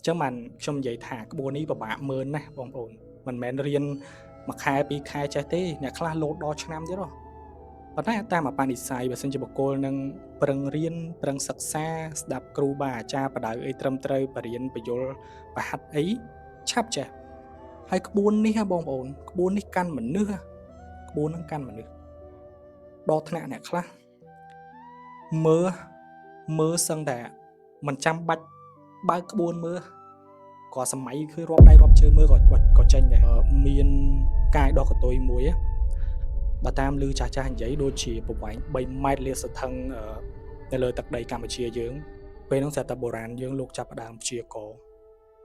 Chứ mình trong vậy thả cái buôn ní bà bạ mơn nè bông ổn mình mẹn riêng mà khai bị khai trái tế nhà khá lột đo cho năm chứ rồi và nãy ta mà bạn đi xài và xin cho bà cô nâng prâng riêng prâng sắc xa đạp cửu bà cha bà đạo ấy trâm trời bà riêng bà dôl bà hạt ấy chắp chè hay cái buôn ní ha bông ổn cái buôn ní căn mình nước cái buôn nâng căn mình nước đo thằng nè khá mơ mơ sân đà mình chăm bạch ba cái buôn mơ có sắm máyคือรอบได้รอบเชื่อมือก็tranh này miền cài đo của tôi muối á bà tam lư cha cha hành giấy đôi chỉ bộ bánh bay mai liệt sự thânในเลยตักใดCampuchia dưỡngเป็นต้องแต่ตะโบราณdưỡngลูกจับดามเชียโก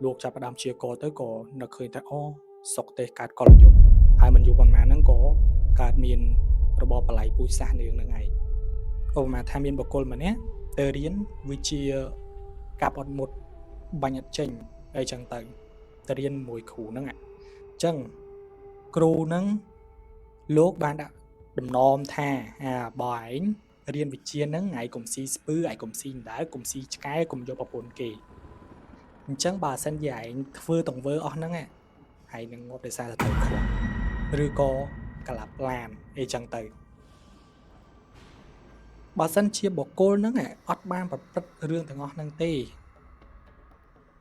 ลูกจับดามเชียโกtớiโกนักเคยแต่อ้อสกเตการกอลยุบให้มันอยู่บนมานั่งโกการมีนระบอบปลายปุยสานเองนั่งไงโอ้มาทำมีนบกลมาเนี้ยเตอเรียนวิเชียกับอดหมดบัญญัติเจงไอจังตังแต่เรียนมวยขู่นั่งไงจังครูนั่งลูกบ้านอะดำนอมท่าบ่อยเรียนวิเชียนั่งไงกลุ่มซีสปื้อไอกลุ่มซีได้กลุ่มซีใกล้กลุ่มโยปปนเกจังบาสัญญาเฟื่อตรงเวอร์อ๋อนั่งไงให้นั่งงบได้ซาตะเตยขวดหรือก็กลับลานไอจังเตยบาสัญเชียบอกโกลนั่งไงอดบ้านแบบเรื่องถึงอ๋อนั่งเต้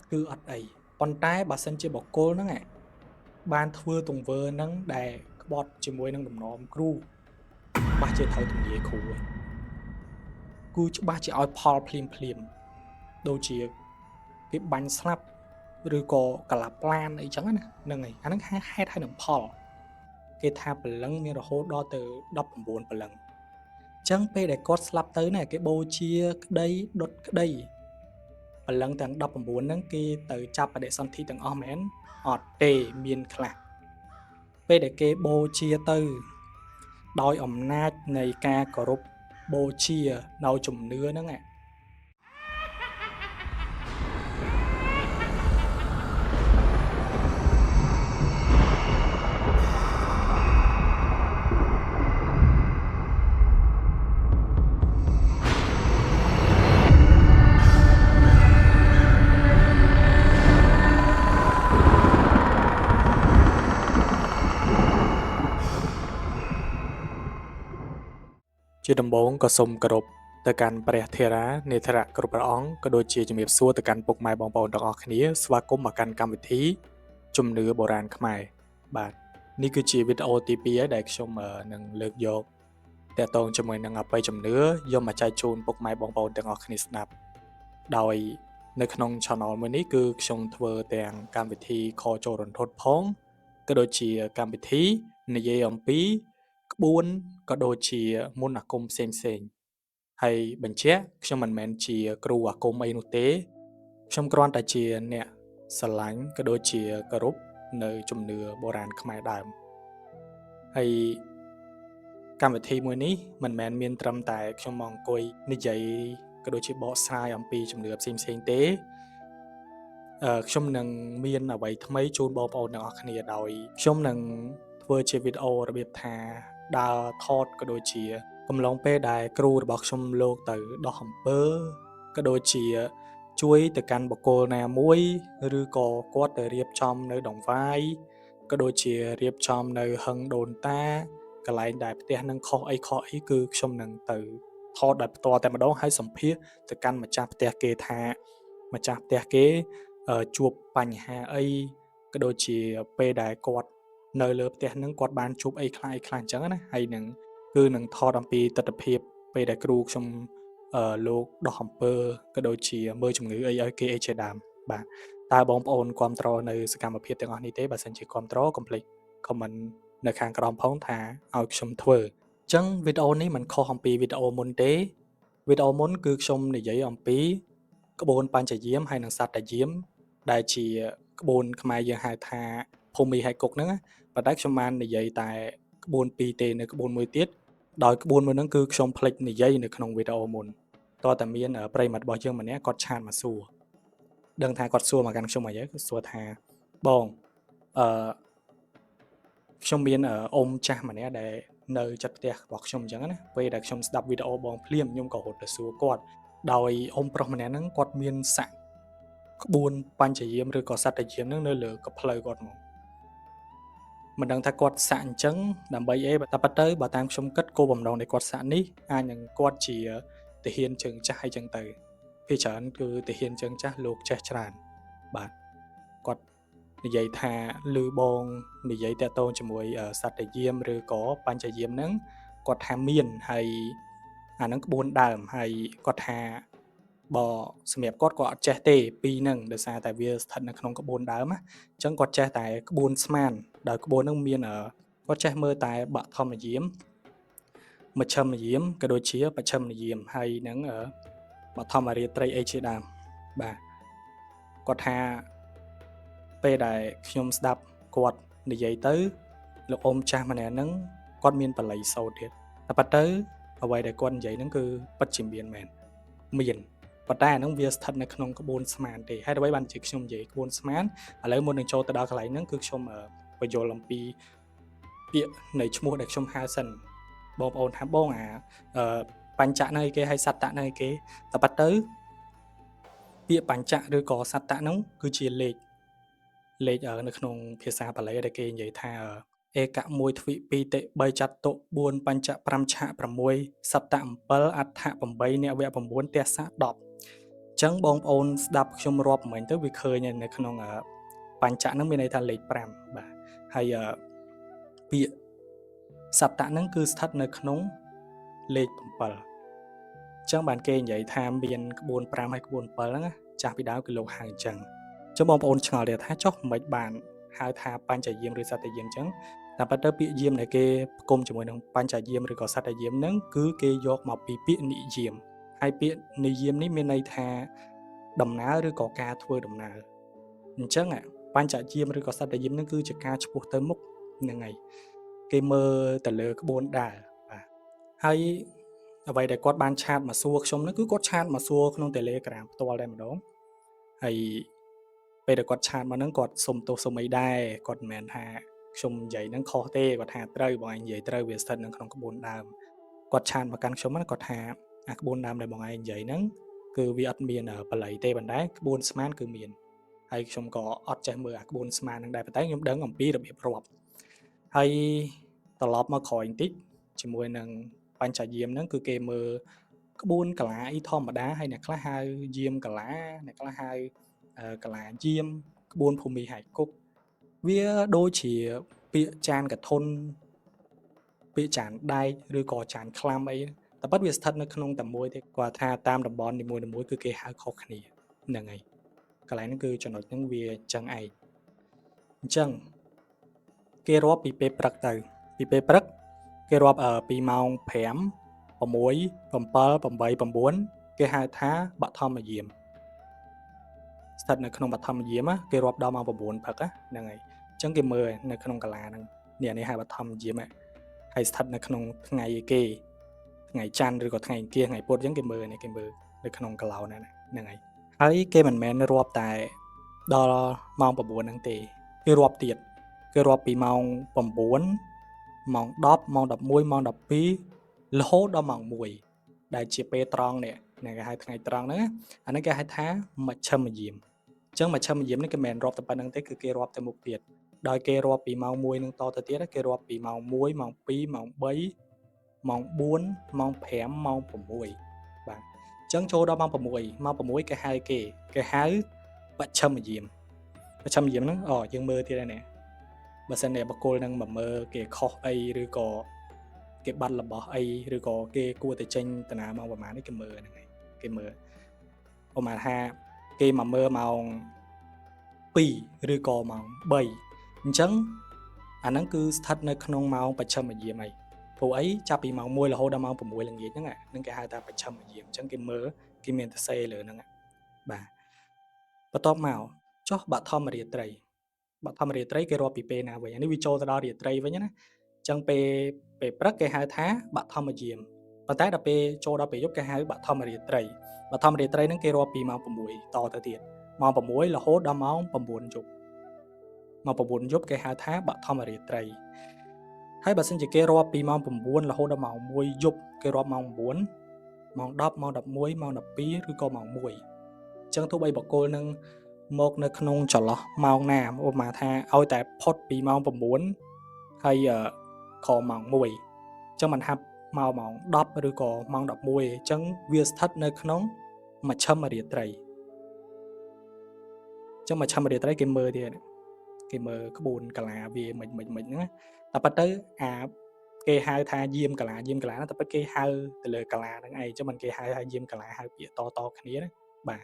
คืออดไอปอนท้ายบาสัญเชียบอกโกลนั่งไงบ้านเฟื่อตรงเวอร์นั่งได้บอดจิมวยนั่งดำนอมครูบาเจอเท่าตรงนี้ครูกูจะบาจะเอาพอลพลิมโดยเชียcái bánh slap ឬក៏កលាប់ឡានអីចឹងណាហ្នឹងហើយអាហ្នឹងហេតុហើយនឹងផលគេថាព្រលឹងមានរហូតដល់ទៅ19ព្រលឹងចឹងពេលដែលគាត់ស្លាប់ទៅណាគេបូជាក្តីដុតក្តីព្រលឹងទាំង19ហ្នឹងគេទៅចាប់បដិសន្ធិទាំងអស់មែនអត់ទេមានខ្លះពេលដែលគេបូជាទៅដោយអំណាចនៃការគោរពបូជាដោយជំនឿហ្នឹងជាដំបូងក៏សូមគោរពទៅកាន់ព្រះថេរានេធរៈគ្រប់ព្រះអង្គក៏ដូចជាជំរាបសួរទៅកាន់ពុកម៉ែបងប្អូនទាំងអស់គ្នាស្វាគមន៍មកកាន់កម្មវិធីជំនឿបុរាណខ្មែរបាទនេះគឺជាវីដេអូទី2ហើយដែលខ្ញុំនឹងលើកយកតកតងជាមួយនឹងអបិយជំនឿយកមកចែកជូនពុកម៉ែបងប្អូនទាំងអស់គ្នាស្ដាប់ដោយនៅក្នុង channel មួយនេះគឺខ្ញុំធ្វើទាំងកម្មវិធីខចូលរន្ធត់ផងក៏ដូចជាកម្មវិធីនិយាយអំពីក្បួនក៏ដូចជាមន្តអាគមផ្សេងៗហើយបញ្ជាក់ខ្ញុំមិនមែនជាគ្រូអាគមអីនោះទេខ្ញុំគ្រាន់តែជាអ្នកស្រឡាញ់ក៏ដូចជាគោរពនៅជំនឿបុរាណខ្មែរដើមហើយកម្មវិធីមួយនេះមិនមែនមានត្រឹមតែខ្ញុំមកអង្គុយនិយាយក៏ដូចជាបកស្រាយអំពីជំនឿផ្សេងៗទេខ្ញុំនឹងមានអ្វីថ្មីជូនបងប្អូនទាំងអស់គ្នាដោយខ្ញុំនឹងធ្វើជាវីដេអូរបៀបថាដើរថតក៏ដូចជាកំឡុងពេលដែលគ្រូរបស់ខ្ញុំលោកទៅដោះអំពើក៏ដូចជាជួយទៅកាន់បុគ្គលណាមួយឬក៏គាត់ទៅរៀបចំនៅដងវាយក៏ដូចជារៀបចំនៅហឹងដូនតាកន្លែងដែលផ្ទះនឹងខុសអីគឺខ្ញុំនឹងទៅថតដោយផ្ទាល់តែម្ដងហើយសម្ភាសទៅកាន់ម្ចាស់ផ្ទះគេថាម្ចាស់ផ្ទះគេជួបបញ្ហាអីក៏ដូចជាពេលដែលគាត់នៅលើផ្ទះហ្នឹងគាត់បានជួបអីខ្លះអញ្ចឹងណាហើយនឹងគឺនឹងថតអំពីទស្សនវិជ្ជាពេលដែលគ្រូខ្ញុំលោកដោះអំពើក៏ដូចជាមើលជំងឺអីឲ្យគេអីជាដើមបាទតើបងប្អូនគាំទ្រនៅសកម្មភាពទាំងអស់នេះទេបើសិនជាគាំទ្រកុំភ្លេច comment នៅខាងក្រោមផងថាឲ្យខ្ញុំធ្វើអញ្ចឹងវីដេអូនេះមិនខុសអំពីវីដេអូមុនទេវីដេអូមុនគឺខ្ញុំនិយាយអំពីក្បួនបញ្ចយាមហើយនិងសត្វតាយាមដែលជាក្បួនខ្មែរយើងហៅថាភូមិហែកគុកហ្នឹងប៉ុន្តែខ្ញុំបាននិយាយតែក្បួន2ទេនៅក្បួនមួយទៀតដោយក្បួនមួយហ្នឹងគឺខ្ញុំភ្លេចនិយាយនៅក្នុងវីដេអូមុនតើតែមានប្រិយមិត្តរបស់យើងម្នាក់គាត់ឆាតមកសួរដឹងថាគាត់សួរមកកាន់ខ្ញុំអីគាត់សួរថាបងខ្ញុំមានអ៊ំចាស់ម្នាក់ដែលនៅចិត្តផ្ទះរបស់ខ្ញុំអញ្ចឹងណាពេលដែលខ្ញុំស្ដាប់វីដេអូបងភ្លាមខ្ញុំក៏រត់ទៅសួរគាត់ដោយអ៊ំប្រុសម្នាក់ហ្នឹងគាត់មានស័ក្តិ ក្បួនបញ្ចយាមឬក៏សត្វយាមហ្នឹងនៅលើកផ្លូវគាត់មកមិនដឹងថាគាត់សាក់អញ្ចឹងដើម្បីអីតែប៉ុន្តែបើតាមខ្ញុំគិតគោលបំណងនៃគាត់សាក់នេះអាចនឹងគាត់ជាទាហានជើងចាស់អីចឹងទៅភាគច្រើនគឺទាហានជើងចាស់លោកចេះច្រើនបាទគាត់និយាយថាលឺបងនិយាយតាក់ទងជាមួយសត្វយាមឬក៏បញ្ចយាមហ្នឹងគាត់ថាមានហើយអាហ្នឹងក្បួនដើមហើយគាត់ថាបើសម្រាប់គាត់អត់ចេះទេពីរហ្នឹងដោយសារតែវាស្ថិតនៅក្នុងក្បួនដើមណាអញ្ចឹងគាត់ចេះតែក្បួនស្មានដោយក្បួនហ្នឹងមានគាត់ចេះមើលតែបឋមយាមមជ្ឈិមយាមក៏ដូចជាបច្ឆិមយាមហើយនឹងបឋមរាត្រីអីជាដើមបាទគាត់ថាពេលដែលខ្ញុំស្ដាប់គាត់និយាយទៅលោកអ៊ំចាស់ម្នាក់ហ្នឹងគាត់មានបល័យសោតទៀតតែប៉ុន្តែអ្វីដែលគាត់និយាយហ្នឹងគឺពិតជាមានមែនមានប៉ុន្តែអាហ្នឹងវាស្ថិតនៅក្នុងក្បួនស្មានទេហើយអ្វីបានជាខ្ញុំនិយាយក្បួនស្មានឥឡូវមុននឹងចូលទៅដល់កន្លែងហ្នឹងគឺខ្ញុំបញ្យល់អំពីពាក្យនៃឈ្មោះដែលខ្ញុំហៅសិនបងប្អូនថាបងបញ្ចៈនៅឯគេហើយសត្តៈនៅឯគេតែប៉ុន្តែពាក្យបញ្ចៈឬក៏សត្តៈហ្នឹងគឺជាលេខនៅក្នុងភាសាបាលីដែលគេនិយាយថាឯក1ទ្វិ2តិ3ចតុ4បញ្ចៈ5ឆៈ6សត្តៈ7អដ្ឋៈ8អ្នកវៈ9ទស្សៈ10អញ្ចឹងបងប្អូនស្ដាប់ខ្ញុំរាប់មិញទៅវាឃើញនៅក្នុងបញ្ចៈហ្នឹងមានន័យថាលេខ5បាទហើយពាក្យសត្តៈហ្នឹងគឺស្ថិតនៅក្នុងលេខ7អញ្ចឹងបានគេនិយាយថាមានក្បួន5ហើយក្បួន7ហ្នឹងចាស់ពីដើមគឺលោកហៅអញ្ចឹងចុះបងប្អូនឆ្ងល់ទេថាចុះមិនបានហៅថាបញ្ចយាមឬសត្តយាមអញ្ចឹងតែប៉ុន្តែពាក្យយាមដែលគេផ្គុំជាមួយនឹងបញ្ចយាមឬក៏សត្តយាមហ្នឹងគឺគេយកមកពីពាក្យនិយាមហើយពាក្យនិយាមនេះមានន័យថាដំណើរឬក៏ការធ្វើដំណើរអញ្ចឹងបញ្ចយាមឬក៏សត្តយាមហ្នឹងគឺជាការឆ្ពោះទៅមុខហ្នឹងហើយគេមើលទៅលើក្បួនដើរបាទហើយអ្វីដែលគាត់បានឆាតមកសួរខ្ញុំហ្នឹងគឺគាត់ឆាតមកសួរក្នុង Telegram ផ្ទាល់តែម្ដងហើយពេលដែលគាត់ឆាតមកហ្នឹងគាត់សុំទោសសុំអីដែរគាត់មិនមែនថាខ្ញុំនិយាយហ្នឹងខុសទេគាត់ថាត្រូវបងឯងនិយាយត្រូវវាស្ថិតនៅក្នុងក្បួនដើមគាត់ឆាតមកកាន់ខ្ញុំហ្នឹងគាត់ថាអាក្បួនដើមដែលបងឯងនិយាយហ្នឹងគឺវាអត់មានបល័យទេប៉ុន្តែក្បួនស្មានគឺមានហើយខ្ញុំក៏អត់ចេះមើលអាក្បួនស្មានហ្នឹងដែរប៉ុន្តែខ្ញុំដឹងអំពីរបៀបរាប់ហើយត្រឡប់មកក្រោយបន្តិចជាមួយនឹងបញ្ចយាមហ្នឹងគឺគេមើលក្បួនកលាអីធម្មតាហើយអ្នកខ្លះហៅយាមកលាអ្នកខ្លះហៅកលាយាមក្បួនភូមិហែកគុកវាដូចជាពាក្យចានកធុនពាក្យចានដែកឬក៏ចានខ្លាំអីតែប៉ុតវាស្ថិតនៅក្នុងតែមួយទេគាត់ថាតាមតំបន់នីមួយៗគឺគេហៅខុសគ្នាហ្នឹងហើយកន្លែងហ្នឹងគឺចំណុចហ្នឹងវាចឹងឯងអញ្ចឹងគេរាប់ពីពេលព្រឹកទៅពីពេលព្រឹកគេរាប់ពីម៉ោង5 6 7 8 9គេហៅថាបឋមយាមស្ថិតនៅក្នុងបឋមយាមគេរាប់ដល់ម៉ោង9ព្រឹកហ្នឹងហើយអញ្ចឹងគេមើលនៅក្នុងកាឡាហ្នឹងនេះហៅបឋមយាមហើយស្ថិតនៅក្នុងថ្ងៃគេថ្ងៃច័ន្ទឬក៏ថ្ងៃអង្គារថ្ងៃពុធអញ្ចឹងគេមើលនៅក្នុងកឡោហ្នឹងហើយគេមិនមែនរាប់តែដល់ម៉ោង9ហ្នឹងទេគេរាប់ទៀតគេរាប់ពីម៉ោង9ម៉ោង10ម៉ោង11ម៉ោង12រហូតដល់ម៉ោង1ដែលជាពេលត្រង់នេះគេហៅថ្ងៃត្រង់ហ្នឹងអាហ្នឹងគេហៅថាមជ្ឈិមយាមអញ្ចឹងមជ្ឈិមយាមនេះគេមិនមែនរាប់តែប៉ុណ្្នឹងទេគឺគេរាប់ទៅមុខទៀតដោយគេរាប់ពីម៉ោង1នឹងតទៅទៀតគេរាប់ពីម៉ោង1ម៉ោង2ម៉ោង3ម៉ោង4ម៉ោង5ម៉ោង6បាទអញ្ចឹងចូលដល់ម៉ោង6ម៉ោង6គេហៅបច្ឆិមយាមហ្នឹងយើងមើលទៀតហើយនេះបើសិនជាបកគលនឹងមកមើលគេខុសអីឬក៏គេបាត់របស់អីឬក៏គេគួរតែចេញតាណាម៉ោងប្រហែលនេះគេមើលហ្នឹងហើយគេមើលប្រហែលថាគេមកមើលម៉ោង2ឬក៏ម៉ោង3អញ្ចឹងអាហ្នឹងគឺស្ថិតនៅក្នុងម៉ោងបច្ឆិមយាមហើយព្រោះអីចាប់ពីម៉ោង1រហូតដល់ម៉ោង6ល្ងាចហ្នឹងគេហៅថាបច្ឆិមយាមអញ្ចឹងគេមើលគេមានតែសេលើហ្នឹងបាទបន្ទាប់មកចុះបឋមរាត្រីគេរាប់ពីពេលណាវិញនេះវាចូលទៅដល់រាត្រីវិញណាអញ្ចឹងពេលព្រឹកគេហៅថាបឋមយាមប៉ុន្តែដល់ពេលចូលដល់ពេលយប់គេហៅបឋមរាត្រីហ្នឹងគេរាប់ពីម៉ោង6តទៅទៀតម៉ោង6រហូតដល់ម៉ោង9យប់ម៉ោង9យប់គេហៅថាបឋមរាត្រីហើយបើសិនជាគេរាប់ពីម៉ោង9រហូតដល់ម៉ោង1យប់គេរាប់ម៉ោង9ម៉ោង10ម៉ោង11ម៉ោង12ឬក៏ម៉ោង1អញ្ចឹងទោះបីបកគលនឹង មកនៅក្នុងចន្លោះម៉ោងណាឧបមាថាឲ្យតែផុតពីម៉ោង9ហើយខម៉ោង1អញ្ចឹងមិនថាមកម៉ោង10ឬក៏ម៉ោង11អញ្ចឹងវាស្ថិតនៅក្នុងមជ្ឈិមរាត្រីអញ្ចឹងមជ្ឈិមរាត្រីគេមើលទៀតគេមើលក្បួនកាឡាវាមិនហ្នឹងតែប៉ុន្តែគេហៅថាយាមកាឡាតែប៉ុន្តែគេហៅទៅលើកាឡាហ្នឹងឯងអញ្ចឹងមិនគេហៅថាយាមកាឡាហៅពាក្យតគ្នាណាបាទ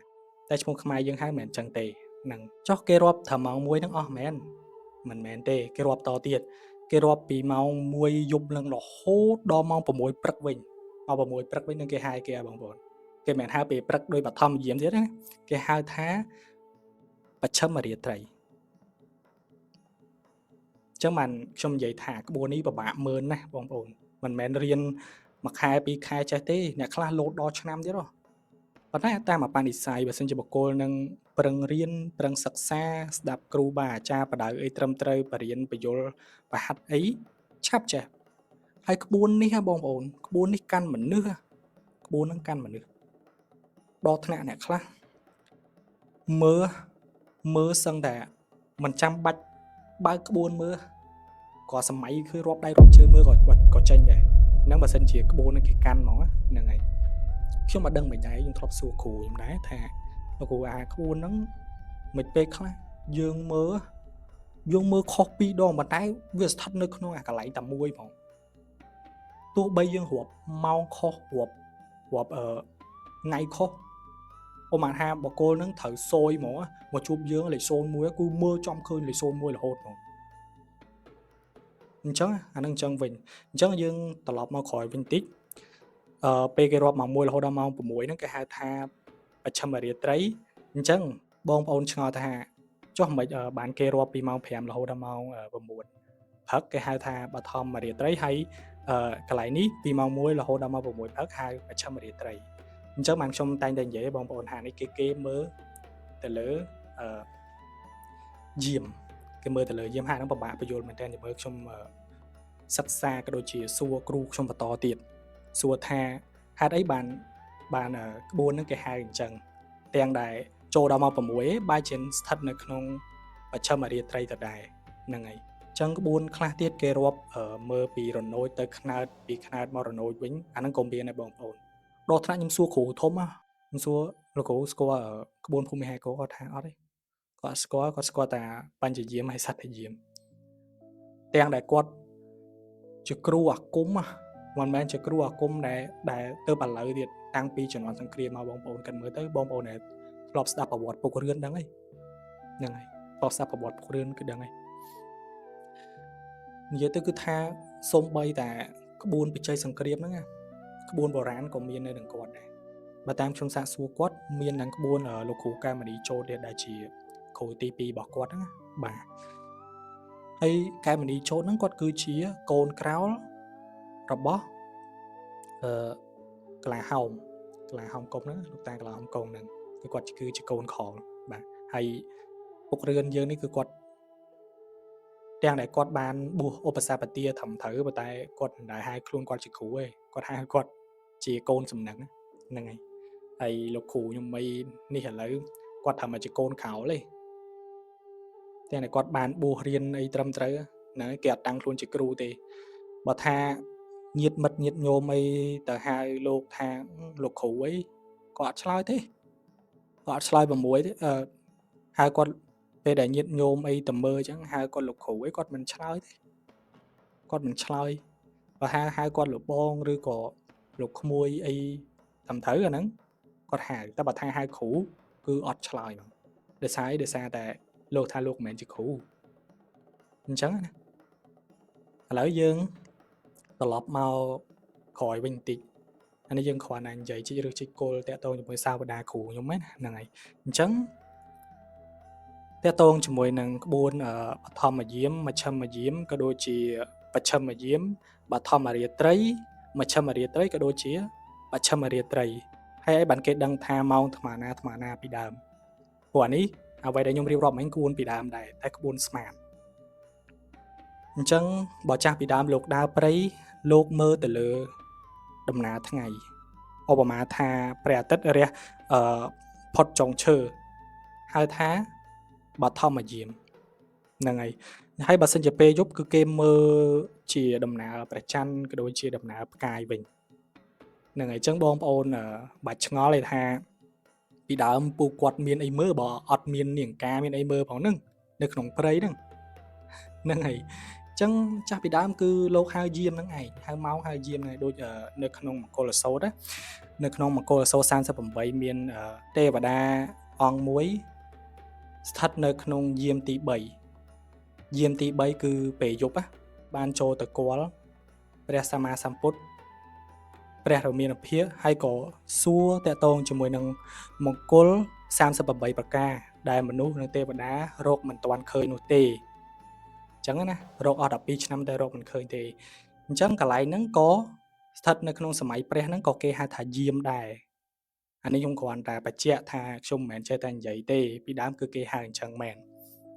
តែឈ្មោះខ្មែរយើងហៅមិនអញ្ចឹងទេហ្នឹងចុះគេរាប់ថាម៉ោង1ហ្នឹងអស់មែនមិនមែនទេគេរាប់តទៀតគេរាប់ពីម៉ោង1យប់ឡើងរហូតដល់ម៉ោង6ព្រឹកវិញម៉ោង6ព្រឹកវិញនឹងគេហៅគេបងប្អូនគេមិនហៅពេលព្រឹកដោយបឋមយាមទៀតណាគេហៅថាបច្ឆិមរាត្រីចឹងបានខ្ញុំនិយាយថាក្បួននេះពិបាកមើលណាស់បងប្អូនមិនមែនរៀនមួយខែពីរខែចេះទេអ្នកខ្លះលោតដល់ឆ្នាំទៀតហ៎ប៉ុន្តែតាមអបនិស្ស័យបើសិនជាបុគ្គលនឹងប្រឹងរៀនប្រឹងសិក្សាស្ដាប់គ្រូបាអាចារ្យបដៅអីត្រឹមត្រូវបរៀនបញ្យលបហាត់អីឆាប់ចេះហើយក្បួននេះបងប្អូនក្បួននេះកាន់មនុស្សក្បួននឹងកាន់មនុស្សដល់ថ្នាក់អ្នកខ្លះមើលសឹងតែមិនចាំបាច់បើកក្បួនមើលក៏សម័យគឺរាប់ដៃរាប់ជើងមើលក៏ចេញដែរហ្នឹងបើសិនជាក្បួននឹងគេកាន់ហ្មងហ្នឹងហើយខ្ញុំអត់ដឹងមិនដែរខ្ញុំធ្លាប់សួរគ្រូខ្ញុំដែរថាលោកគ្រូក្បួនហ្នឹងមិនពេកខ្លះយើងមើលខុសពីរដងប៉ុន្តែវាស្ថិតនៅក្នុងអាកន្លែងតែមួយផងទោះបីយើងរាប់ម៉ោងខុសរាប់ថ្ងៃខុសអូម៉ានថាបកគោលហ្នឹងត្រូវសយហ្មងមកជួបយើងលេខ01គឺមើលចំឃើញលេខ01រហូតហ្មងអញ្ចឹងអានឹងអញ្ចឹងវិញអញ្ចឹងយើងត្រឡប់មកក្រោយវិញតិចពេលគេរាប់ម៉ោង1រហូតដល់ម៉ោង6ហ្នឹងគេហៅថាបច្ឆិមរាត្រីអញ្ចឹងបងប្អូនឆ្ងល់ថាចុះមិនបានគេរាប់ពីម៉ោង5រហូតដល់ម៉ោង9ព្រឹកគេហៅថាបឋមរាត្រីហើយកន្លែងនេះពីម៉ោង1រហូតដល់ម៉ោង6ព្រឹកហៅបច្ឆិមរាត្រីអញ្ចឹងបានខ្ញុំតែងតែនិយាយបងប្អូនថានេះគេមើលទៅលើយាមគេមើលទៅលើយាមហាក់នឹងពិបាកបញ្យល់មែនតើមើលខ្ញុំសិក្សាក៏ដូចជាសួរគ្រូខ្ញុំបន្តទៀតសួរថាហេតុអីបានក្បួនហ្នឹងគេហៅអញ្ចឹងទាំងដែលចូលដល់ម៉ោង6បែរជាស្ថិតនៅក្នុងបច្ឆិមរាត្រីដដែលហ្នឹងហើយអញ្ចឹងក្បួនខ្លះទៀតគេរាប់មើលពីរណូចទៅខ្នើតពីខ្នើតមករណូចវិញអាហ្នឹងក៏មានដែរបងប្អូនដល់ថ្នាក់ខ្ញុំសួរគ្រូធំខ្ញុំសួរលោកគ្រូស្គាល់ក្បួនភូមិហេតុគាត់ថាអត់ទេគាត់ស្គាល់តែបញ្ញយាមហើយសត្វយាមទាំងដែលគាត់ជាគ្រូអាគមមិនមែនជាគ្រូអាគមដែលទៅឥឡូវទៀតតាំងពីជំនាន់សង្គ្រាមមកបងប្អូនកាន់មើលទៅបងប្អូនដែលធ្លាប់ស្ដាប់ប្រវត្តិពុករឿនដឹងហើយហ្នឹងហើយធ្លាប់ស្ដាប់ប្រវត្តិពុករឿនគឺដឹងហើយនិយាយទៅគឺថាសូម្បីតែក្បួនបច្ចេកសង្គ្រាមហ្នឹងក្បួនបុរាណក៏មាននៅនឹងគាត់ដែរបើតាមខ្ញុំសាកសួរគាត់មាននឹងក្បួនលោកគ្រូកែមនីចូលទៀតដែលជាគ្រូទី2របស់គាត់ហ្នឹងបាទហើយកែមនីចូលហ្នឹងគាត់គឺជាកូនក្រោលរបស់កលាហោមកុំហ្នឹងលោកតាកលាហោមកុំហ្នឹងគឺគាត់គឺជាកូនខលបាទហើយពុករឿនយើងនេះគឺគាត់ទាំងដែលគាត់បានបួសឧបសពទាត្រឹមត្រូវប៉ុន្តែគាត់មិនដែលហៅខ្លួនគាត់ជាគ្រូទេគាត់ហៅគាត់ជាកូនសំណឹងហ្នឹងហើយលោកគ្រូខ្ញុំមីនេះឥឡូវគាត់ថាមកជាកូនក្រោលទេទាំងដែលគាត់បានបួសរៀនអីត្រឹមត្រូវហ្នឹងគេអត់តាំងខ្លួនជាគ្រូទេបើថាញាតិមិត្តញាតិញោមអីទៅហៅលោកថាលោកគ្រូអីគាត់អត់ឆ្លើយទេគាត់អត់ឆ្លើយ6ទេហៅគាត់ពេលដែលញាតិញោមអីទៅមើលអញ្ចឹងហៅគាត់លោកគ្រូអីគាត់មិនឆ្លើយទេគាត់មិនឆ្លើយបើហៅគាត់លោកបងឬក៏លោកក្មួយអីតាមត្រូវអាហ្នឹងគាត់ហៅតែបើថាហៅគ្រូគឺអត់ឆ្លើយហ្មងដោយសារតែលោកថាលោកមិនមែនជាគ្រូអញ្ចឹងណាឥឡូវយើងត្រឡប់មកក្រោយវិញបន្តិចអានេះយើងគ្រាន់តែនិយាយជីកឬជីកគល់តាក់ទងជាមួយសាវតាគ្រូខ្ញុំហ្នឹងហើយអញ្ចឹងតាក់ទងជាមួយនឹងក្បួនបឋមយាមមជ្ឈិមយាមក៏ដូចជាបច្ឆិមយាមបឋមរាត្រីមជ្ឈិមរាត្រីក៏ដូចជាបច្ឆិមរាត្រីហើយឲ្យបានគេដឹងថាម៉ោងអាត្មាណាពីដើមព្រោះអានេះអ្វីដែលខ្ញុំរៀបរាប់មិញក្បួនពីដើមដែរតែក្បួនស្មានអញ្ចឹងបើចាស់ពីដើមលោកដើរព្រៃលោកមើលទៅលើដំណើរថ្ងៃឧបមាថាព្រះអាទិត្យរះផុតចុងឈើហ ហៅថាបឋមយាមហ្នឹងហើយហើយបើសិនជាពេលយប់គឺគេមើលជាដំណើរព្រះច័ន្ទក៏ដូចជាដំណើរផ្កាយវិញហ្នឹងហើយអញ្ចឹងបងប្អូនបាច់ឆ្ងល់ទេថាពីដើមពូគាត់មានអីមើលបើអត់មាននាងការមានអីមើលផងហ្នឹងនៅក្នុងព្រៃហ្នឹងហើយអញ្ចឹងចាស់ពីដើមគឺលោកហៅយាមហ្នឹងឯងហៅមកហៅយាមហ្នឹងដូចនៅក្នុងមង្គលសោតនៅក្នុងមង្គលសោត38មានទេវតាអង្គមួយស្ថិតនៅក្នុងយាមទី3យាមទី3គឺពេលយប់បានចូលទៅគាល់ព្រះសម្មាសម្ពុទ្ធព្រះរាមាភិក្ខហើយក៏សួរតកតងជាមួយនឹងមង្គល38ប្រការដែលមនុស្សនិងទេវតារកមិនទាន់ឃើញនោះទេអញ្ចឹងណារកអស់12ឆ្នាំតែរកមិនឃើញទេអញ្ចឹងកន្លែងហ្នឹងក៏ស្ថិតនៅក្នុងសម័យព្រះហ្នឹងក៏គេហៅថាយាមដែរអានេះខ្ញុំគ្រាន់តែបញ្ជាក់ថាខ្ញុំមិនមែនចេះតែនិយាយទេពីដើមគឺគេហៅអញ្ចឹងមែន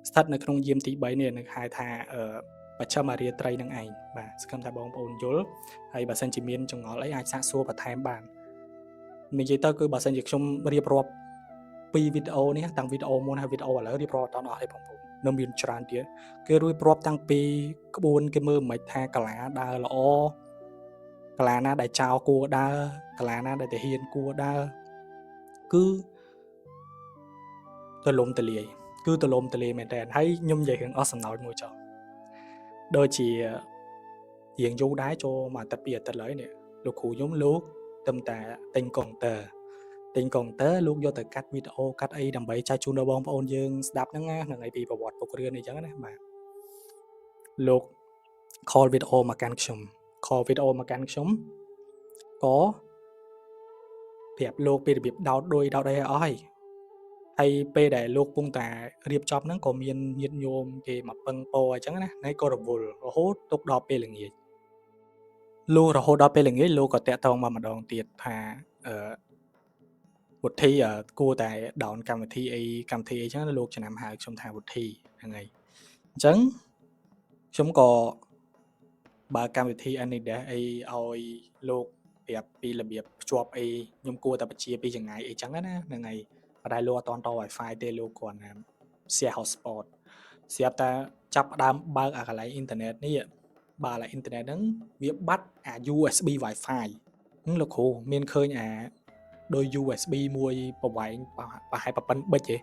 ស្ថិតនៅក្នុងយាមទី3នេះនឹងហៅថាបច្ឆិមរាត្រីនឹងឯងបាទសង្ឃឹមថាបងប្អូនយល់ហើយបើសិនជាមានចង្អល់អីអាចសាកសួរបន្ថែមបាននិយាយទៅគឺបើសិនជាខ្ញុំរៀបរាប់ពីវីដេអូនេះតាំងវីដេអូមុនហើយវីដេអូឥឡូវរៀបរាប់អត់អស់ទេបងប្អូននៅមានច្រើនទៀតគេរួចប្រាប់តាំងពីក្បួនគេមើលមិនថាកលាដើរល្អកលាណាដែលចោលគួរដើរកលាណាដែលទាហានគួរដើរគឺទលំទលាយគឺទលំទលាយមែនតើហើយខ្ញុំនិយាយរឿងអស់សំណោចមួយចុះដូចជារៀងយូរដែរចូលមួយអាទិត្យពីរអាទិត្យឡើយនេះលោកគ្រូខ្ញុំលោកតែទិញកុងទ័រលោកយកទៅកាត់វីដេអូកាត់អីដើម្បីចែកជូនដល់បងប្អូនយើងស្ដាប់ហ្នឹងណាហ្នឹងឯងពីប្រវត្តិពុករឿនអីចឹងណាបាទលោក call វីដេអូមកកាន់ខ្ញុំក៏ប្រាប់លោកពីរបៀបដោតអីឲ្យអស់ហើយពេលដែលលោកពងតារៀបចំហ្នឹងក៏មានញាតិញោមគេមកពឹងពោអញ្ចឹងណាហើយក៏រវល់រហូតទុកដល់ពេលល្ងាចលោកក៏តាក់ទងមកម្ដងទៀតថាវុធីគួរតែដោនកម្មវិធីអីចឹងលោកចំណាំហៅខ្ញុំថាវុធីហ្នឹងហើយអញ្ចឹងខ្ញុំក៏បើកម្មវិធី Anydesk អីឲ្យលោកប្រាប់ពីរបៀបភ្ជាប់អីខ្ញុំគួរតែបញ្ជាពីចង្ងាយអីចឹងណាហ្នឹងហើយបើតែលោកអត់ត Wi-Fi ទេលោកគ្រាន់តែ share hotspot ស្រាប់តែចាប់ផ្ដើមបើកអាកន្លែងអ៊ីនធឺណិតនេះបើអាកន្លែងអ៊ីនធឺណិតហ្នឹងវាបាត់អា USB Wi-Fi លោកគ្រូមានឃើញអាដោយ USB មួយប្រវែងប្រហែលប៉ុណ្ណប៊ិចទេ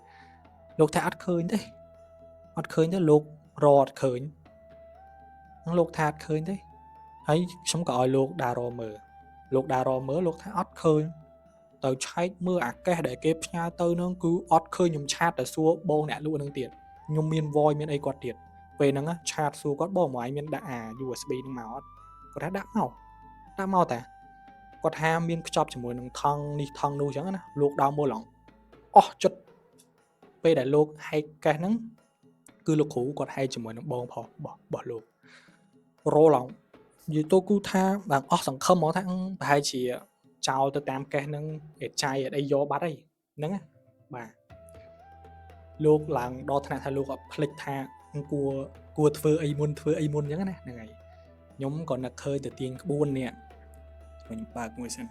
លោកថាអត់ឃើញទេលោករអត់ឃើញលោកថាអត់ឃើញទេហើយខ្ញុំក៏ឲ្យលោកដារមើលលោកថាអត់ឃើញទៅឆែកមើលអាកេសដែលគេផ្ញើទៅនឹងគឺអត់ឃើញខ្ញុំឆាតទៅសួរបងអ្នកលក់នឹងទៀតខ្ញុំមាន voice មានអីគាត់ទៀតពេលហ្នឹងឆាតសួរគាត់បងមកឯងមានដាក់អា USB ហ្នឹងមកអត់គាត់ថាដាក់មកតាគាត់ថាមានខ្ចប់ជាមួយនឹងថង់នេះថង់នោះអញ្ចឹងណាលោកដើរមើលឡងអស់ចិត្តពេលដែលលោកហែកកេសហ្នឹងគឺលោកគ្រូគាត់ហែកជាមួយនឹងបងរបស់លោករោឡងនិយាយទៅគឺថាបានអស់សង្ឃឹមហ្មងថាប្រហែលជាចោលទៅតាមកេសហ្នឹងអេតចៃអីយកបាត់អីហ្នឹងណាបាទលោកឡើងដល់ថ្នាក់ថាលោកអត់ភ្លេចថាគួរធ្វើអីមុនអញ្ចឹងណាហ្នឹងហើយខ្ញុំក៏នឹកឃើញទៅទៀងក្បួននេះខ្ញុំបើកមួយសិន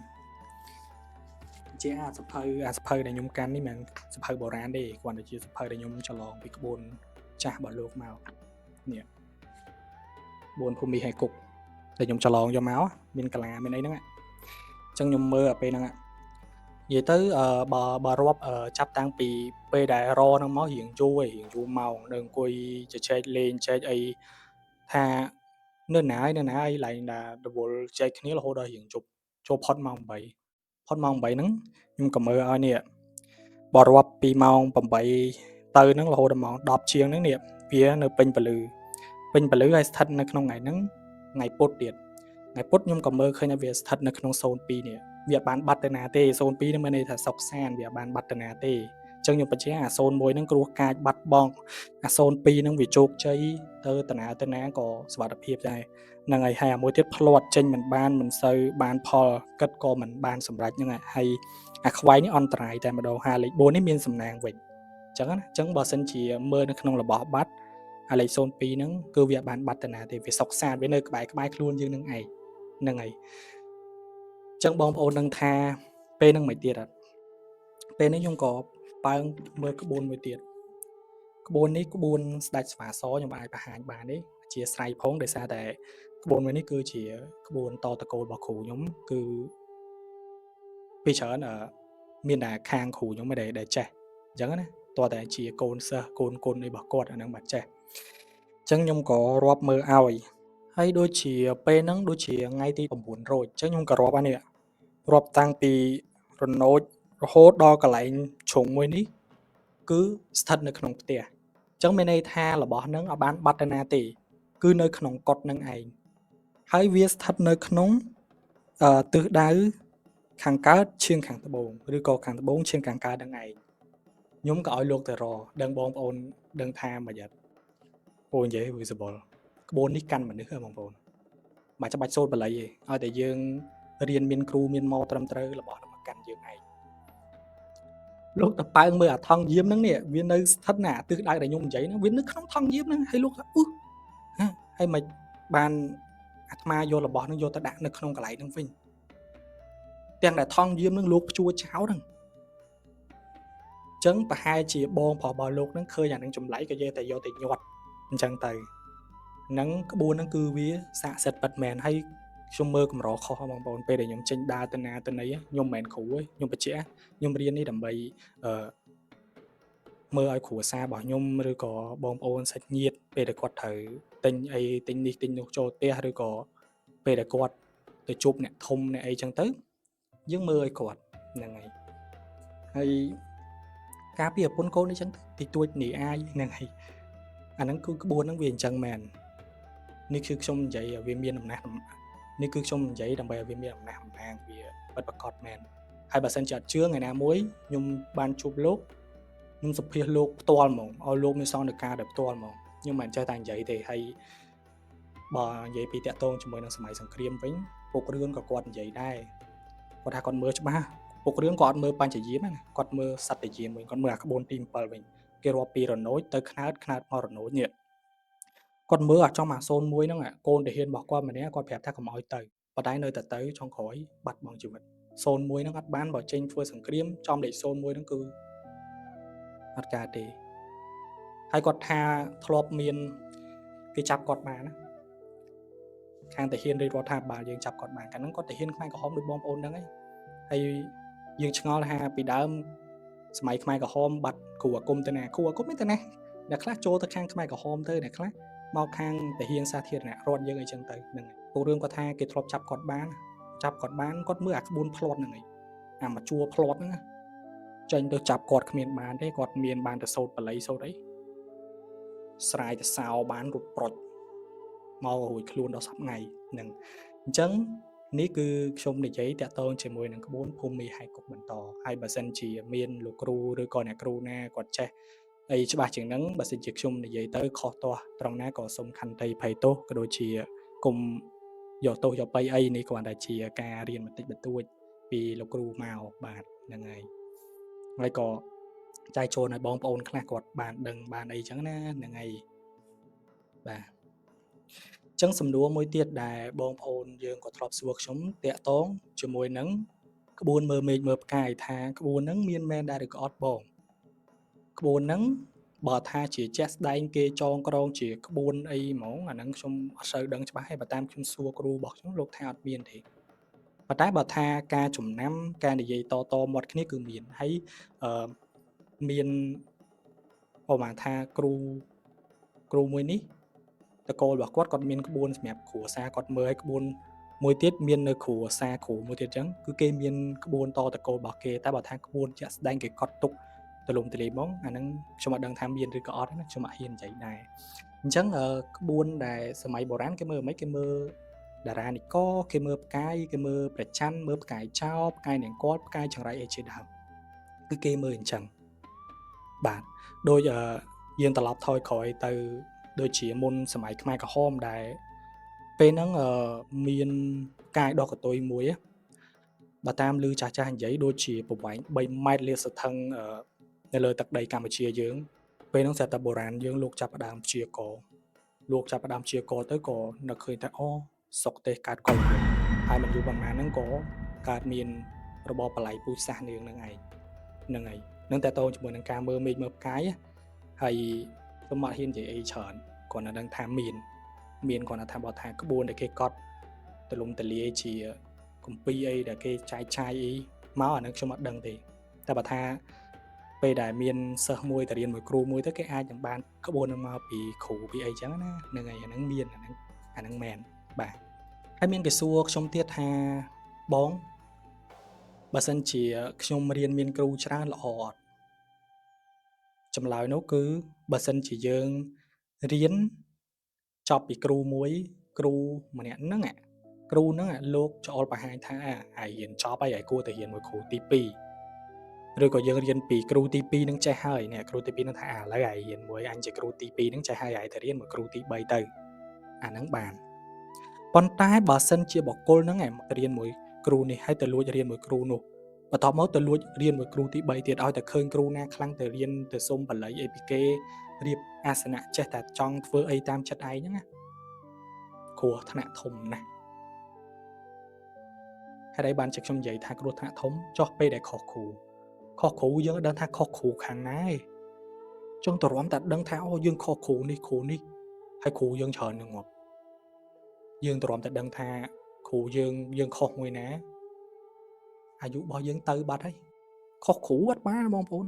ជាអាសភៅដែលខ្ញុំកាន់នេះមិនសភៅបុរាណទេគ្រាន់តែជាសភៅដែលខ្ញុំច្រឡងពីក្បួនចាស់របស់លោកមកនេះក្បួនភូមិហេគុកដែលខ្ញុំច្រឡងយកមកមានកលាមានអីហ្នឹងអញ្ចឹងខ្ញុំមើលពេលហ្នឹងនិយាយទៅបើរាប់ចាប់តាំងពីពេលដែលរហ្នឹងមករៀងយូរម៉ោងនៅអង្គុយជជែកលេងចែកអីថានៅណាហើយឡើងតែរវល់ចែកគ្នារហូតដល់រៀងជប់ចូលផុតម៉ោង8ហ្នឹងខ្ញុំក៏មើលឲ្យនេះបើរាប់ពីម៉ោង8ទៅហ្នឹងរហូតដល់ម៉ោង10ជាងហ្នឹងនេះវានៅពេញពលឺហើយស្ថិតនៅក្នុងថ្ងៃហ្នឹងថ្ងៃពុធទៀតថ្ងៃពុធខ្ញុំក៏មើលឃើញថាវាស្ថិតនៅក្នុង02នេះវាបានបាត់ទៅណាទេ02ហ្នឹងមានន័យថាសុកសានវាបានបាត់ទៅណាទេអញ្ចឹងខ្ញុំបញ្ជាក់អា01ហ្នឹងគ្រោះកាចបាត់បង់អា02ហ្នឹងវាជោគជ័យទៅណាក៏សុវត្ថិភាពដែរហ្នឹងហើយអាមួយទៀតផ្លាត់ចេញមិនសូវបានផលគិតក៏មិនបានសម្រេចហ្នឹងហើយអាខ្វែងនេះអន្តរាយតែម្ដងលេខ4នេះមានសំណាងវិញអញ្ចឹងណាអញ្ចឹងបើសិនជាមើលនៅក្នុងរបស់បាត់អាលេខ02ហ្នឹងគឺវាបានបាត់ទៅណាទេវាសុកសានវានៅក្បែរខ្លួនយើងនឹងឯងហ្នឹងហើយអញ្ចឹងបងប្អូននឹងថាពេលហ្នឹងមិនទៀតអត់ពេលនេះខ្ញុំក៏ បើមើលក្បួនមួយទៀតក្បួននេះក្បួនស្ដេចស្វាសខ្ញុំអាចបង្ហាញបានទេអធិស្ឋានផងដោយសារតែក្បួនមួយនេះគឺជាក្បួនតតកូលរបស់គ្រូខ្ញុំគឺពេលច្រើនមានតែខាងគ្រូខ្ញុំមិនដែលចេះអញ្ចឹងណាតើតែជាកូនសិស្សកូនគុណរបស់គាត់អាហ្នឹងបាត់ចេះអញ្ចឹងខ្ញុំក៏រាប់មើលឲ្យហើយដូចជាពេលហ្នឹងដូចជាថ្ងៃទី9រោចអញ្ចឹងខ្ញុំក៏រាប់អានេះរាប់តាំងពីរណូចរហូតដល់កន្លែងជ្រុងមួយនេះគឺស្ថិតនៅក្នុងផ្ទះអញ្ចឹងមានន័យថារបស់ហ្នឹងអត់បានបាត់ទៅណាទេគឺនៅក្នុងកុដនឹងឯងហើយវាស្ថិតនៅក្នុងទិសដៅខាងកើតឈៀងខាងត្បូងឬក៏ខាងត្បូងឈៀងខាងកើតនឹងឯងខ្ញុំក៏ឲ្យលោកទៅរដឹងបងប្អូនដឹងថាមិនយ៉ាត់អូនិយាយ visible ក្បួននេះកាន់មនុស្សបងប្អូនមិនចាំបាច់សូត្របល័យទេឲ្យតែយើងរៀនមានគ្រូមានម៉ោត្រឹមត្រូវរបស់នឹងមកកាន់យើងឯងលោកតប៉ើងមើលអាថងយាមហ្នឹងនេះវានៅស្ថិតណាទិសដៅដែលខ្ញុំនិយាយហ្នឹងវានៅក្នុងថងយាមហ្នឹងហើយលោកថាហើយមិនបានអាត្មាយករបស់ហ្នឹងយកទៅដាក់នៅក្នុងកន្លែងហ្នឹងវិញទាំងតែថងយាមហ្នឹងលោកព្យួរចោលហ្នឹងចឹងប្រហែលជាបងប្រុសរបស់លោកហ្នឹងឃើញអានឹងចម្លែកក៏យកតែញាត់អញ្ចឹងទៅហ្នឹងក្បួនហ្នឹងគឺវាស័ក្តិសិទ្ធិពិតមែនហើយខ្ញុំមើលកម្រខុសបងប្អូនពេលដែលខ្ញុំចេញដើរទៅណាទៅណីខ្ញុំមិនមែនគ្រូទេខ្ញុំបញ្ជាក់ខ្ញុំរៀននេះដើម្បីមើលឲ្យគ្រួសាររបស់ខ្ញុំឬក៏បងប្អូនសាច់ញាតិពេលដែលគាត់ត្រូវទិញអីទិញនេះទិញនោះចូលផ្ទះឬក៏ពេលដែលគាត់ទៅជួបអ្នកធំអ្នកអីចឹងទៅយើងមើលឲ្យគាត់ហ្នឹងហើយការពីប្រពន្ធកូននេះចឹងតិចតួចនីអាយហ្នឹងហើយអាហ្នឹងគឺក្បួនហ្នឹងវាអញ្ចឹងមែននេះគឺខ្ញុំនិយាយឲ្យវាមានអំណះនេះគឺខ្ញុំនិយាយដើម្បីឲ្យវាមានអំណះអំណាងវាពិតប្រាកដមែនហើយបើសិនជាអត់ជឿថ្ងៃណាមួយខ្ញុំបានជួបលោកខ្ញុំសភាសលោកផ្ទាល់ហ្មងឲ្យលោកមានសង្ឃការដោយផ្ទាល់ហ្មងខ្ញុំមិនចេះតែនិយាយទេហើយបើនិយាយពីតាក់ទងជាមួយនឹងសម័យសង្គ្រាមវិញពុករឿនក៏គាត់និយាយដែរគាត់ថាគាត់មើលច្បាស់ពុករឿងគាត់អត់មើលបញ្ចយាមណាគាត់មើលសត្វយាមវិញគាត់មើលអាក្បួនទី7វិញគេរាប់ពីរណូចទៅខ្នើតមករណូចនេះគាត់មើលអាចចំអា01ហ្នឹងកូនទាហានរបស់គាត់ម្នាក់គាត់ប្រាប់ថាកុំឲ្យទៅប៉ុន្តែនៅតែទៅចុងក្រោយបាត់បង់ជីវិត01ហ្នឹងអត់បានបើចេញធ្វើសង្គ្រាមចំលេខ01ហ្នឹងគឺអត់កើតទេហើយគាត់ថាធ្លាប់មានគេចាប់គាត់បានណាខាងទាហានរាជរដ្ឋាភិបាលយើងចាប់គាត់បានកាលហ្នឹងគាត់ទាហានខ្មែរក្រហមដូចបងប្អូនហ្នឹងហើយយើងឆ្ងល់ថាពីដើមសម័យខ្មែរក្រហមបាត់គ្រូអាគមទៅណាគ្រូអាគមមានតែណាអ្នកខ្លះចូលទៅខាងខ្មែរក្រហមទៅអ្នកខ្លះមកខាងទាហានសាធារណរដ្ឋយើងអីចឹងទៅហ្នឹងពូរឿងគាត់ថាគេធ្លាប់ចាប់គាត់បានគាត់មើលអាក្បួនផ្្លាត់ហ្នឹងឯងអាមកជួផ្្លាត់ហ្នឹងចេញទៅចាប់គាត់គ្មានបានទេគាត់មានបានទៅសូត្របល័យសូត្រអីស្រាយទៅសោបានរត់ប្រុចមករួចខ្លួនដល់សប្តាហ៍ថ្ងៃហ្នឹងអញ្ចឹងនេះគឺខ្ញុំនិយាយតាក់ទងជាមួយនឹងក្បួនភូមិហែកគុកបន្តហើយបើសិនជាមានលោកគ្រូឬក៏អ្នកគ្រូណាគាត់ចេះអីច្បាស់ជាងហ្នឹងបើសិនជាខ្ញុំនិយាយទៅខុសទាស់ត្រង់ណាក៏សូមខន្តីអភ័យទោសក៏ដូចជាគុំយកទោសយកបៃអីនេះគ្រាន់តែជាការរៀនបន្តិចបន្តួចពីលោកគ្រូមកបាទហ្នឹងហើយក៏ចែកចូលឲ្យបងប្អូនខ្លះគាត់បានដឹងបានអីចឹងណាហ្នឹងហើយបាទចឹងសំណួរមួយទៀតដែលបងប្អូនយើងក៏ធ្លាប់សួរខ្ញុំតាក់ទងជាមួយនឹងក្បួនមើលមេឃមើលផ្កាយថាក្បួនហ្នឹងមានមែនដែរឬក៏អត់បងក្បួនហ្នឹងបើថាជាជាក់ស្ដែងគេចងក្រងជាក្បួនអីហ្មងអាហ្នឹងខ្ញុំអត់សូវដឹងច្បាស់ទេបើតាមខ្ញុំសួរគ្រូរបស់ខ្ញុំលោកថាអត់មានទេប៉ុន្តែបើថាការចំណាំការនិយាយតមាត់គ្នាគឺមានហើយមានប្រហែលថាគ្រូមួយនេះតកូលរបស់គាត់មានក្បួនសម្រាប់គ្រួសារគាត់មើលឲ្យក្បួនមួយទៀតមាននៅគ្រួសារគ្រូមួយទៀតអញ្ចឹងគឺគេមានក្បួនតកូលរបស់គេតែបើថាក្បួនជាក់ស្ដែងគេកត់ទុកទលំទលាយហ្មងអាហ្នឹងខ្ញុំអត់ដឹងថាមានឬក៏អត់ណាខ្ញុំអត់ហ៊ាននិយាយដែរអញ្ចឹងក្បួនដែលសម័យបុរាណគេមើលមិនគេមើលតារានិកគេមើលផ្កាយគេមើលព្រះច័ន្ទមើលផ្កាយចោលផ្កាយនង្គ័លផ្កាយចង្រៃអីជាដើមគឺគេមើលអញ្ចឹងបាទដូចយើងត្រឡប់ថយក្រោយទៅដូចជាមុនសម័យខ្មែរក្រហមដែលពេលហ្នឹងមានផ្កាយដកកតុយមួយបើតាមឮចាស់និយាយដូចជាប្រវែង3ម៉ែត្រលាតសន្ធឹងនៅលើទឹកដីកម្ពុជាយើងពេលហ្នឹងស្រាប់តែបុរាណយើងលោកចាប់ផ្ដើមព្យាករទៅក៏នឹកឃើញថាអូសុកទេសកើតកុលហើយមិនយូរប៉ុន្មានហ្នឹងក៏កើតមានរបបបល័យពូជសាសន៍នាងហ្នឹងឯងហ្នឹងហើយ នឹងតើតោជាមួយនឹងការមើលមេឃមើលផ្កាយហើយខ្ញុំមកហ៊ាននិយាយអីច្រើនគ្រាន់តែដឹងថាមានគ្រាន់តែថាបើថាក្បួនដែលគេកត់ទលំទលាយជាគម្ពីរអីដែលគេចែកឆាយអីមកអានឹងខ្ញុំអត់ដឹងទេតែបើថាពេលដែលមានសិស្សមួយទៅរៀនមួយគ្រូមួយទៅគេអាចនឹងបានក្បួននឹងមកពីគ្រូពីអីចឹងណាហ្នឹងហើយអានឹងមានអានឹងមែនបាទហើយមានគេសួរខ្ញុំទៀតថាបងបើសិនជាខ្ញុំរៀនមានគ្រូច្រើនល្អអត់ចម្លើយនោះគឺបើសិនជាយើងរៀនចប់ពីគ្រូមួយគ្រូម្នាក់ហ្នឹងគ្រូហ្នឹងលោកច្អល់បង្ហាញថាហើយរៀនចប់ហើយគួរតែរៀនមួយគ្រូទី2ឬក៏យើងរៀនពីគ្រូទី2ហ្នឹងចេះហើយនេះគ្រូទី2ហ្នឹងថាឥឡូវហើយរៀនមួយអញជាគ្រូទី2ហ្នឹងចេះហើយទៅរៀនមួយគ្រូទី3ទៅអាហ្នឹងបានប៉ុន្តែបើសិនជាបុគ្គលហ្នឹងមករៀនមួយគ្រូនេះហើយទៅលួចរៀនមួយគ្រូនោះបន្ទាប់មកទៅលួចរៀនមួយគ្រូទី3ទៀតឲ្យតែឃើញគ្រូណាខ្លាំងទៅរៀនទៅសុំបល័យអីពីគេរៀបអាសនៈចេះតែចង់ធ្វើអីតាមចិត្តឯងហ្នឹងណាគ្រោះថ្នាក់ធំណាស់ហើយបានជាខ្ញុំនិយាយថាគ្រោះថ្នាក់ធំចោះពេលដែលខុសគ្រូយើងដឹងថាខុសគ្រូខាងណាឯងចង់តរំតែដឹងថាអូយើងខុសគ្រូនេះហើយគ្រូយើងច្រើននឹងងាប់យើងតរំតែដឹងថាគ្រូយើងខុសមួយណាអាយុរបស់យើងទៅបាត់ហើយខុសគ្រូអត់បានបងប្អូន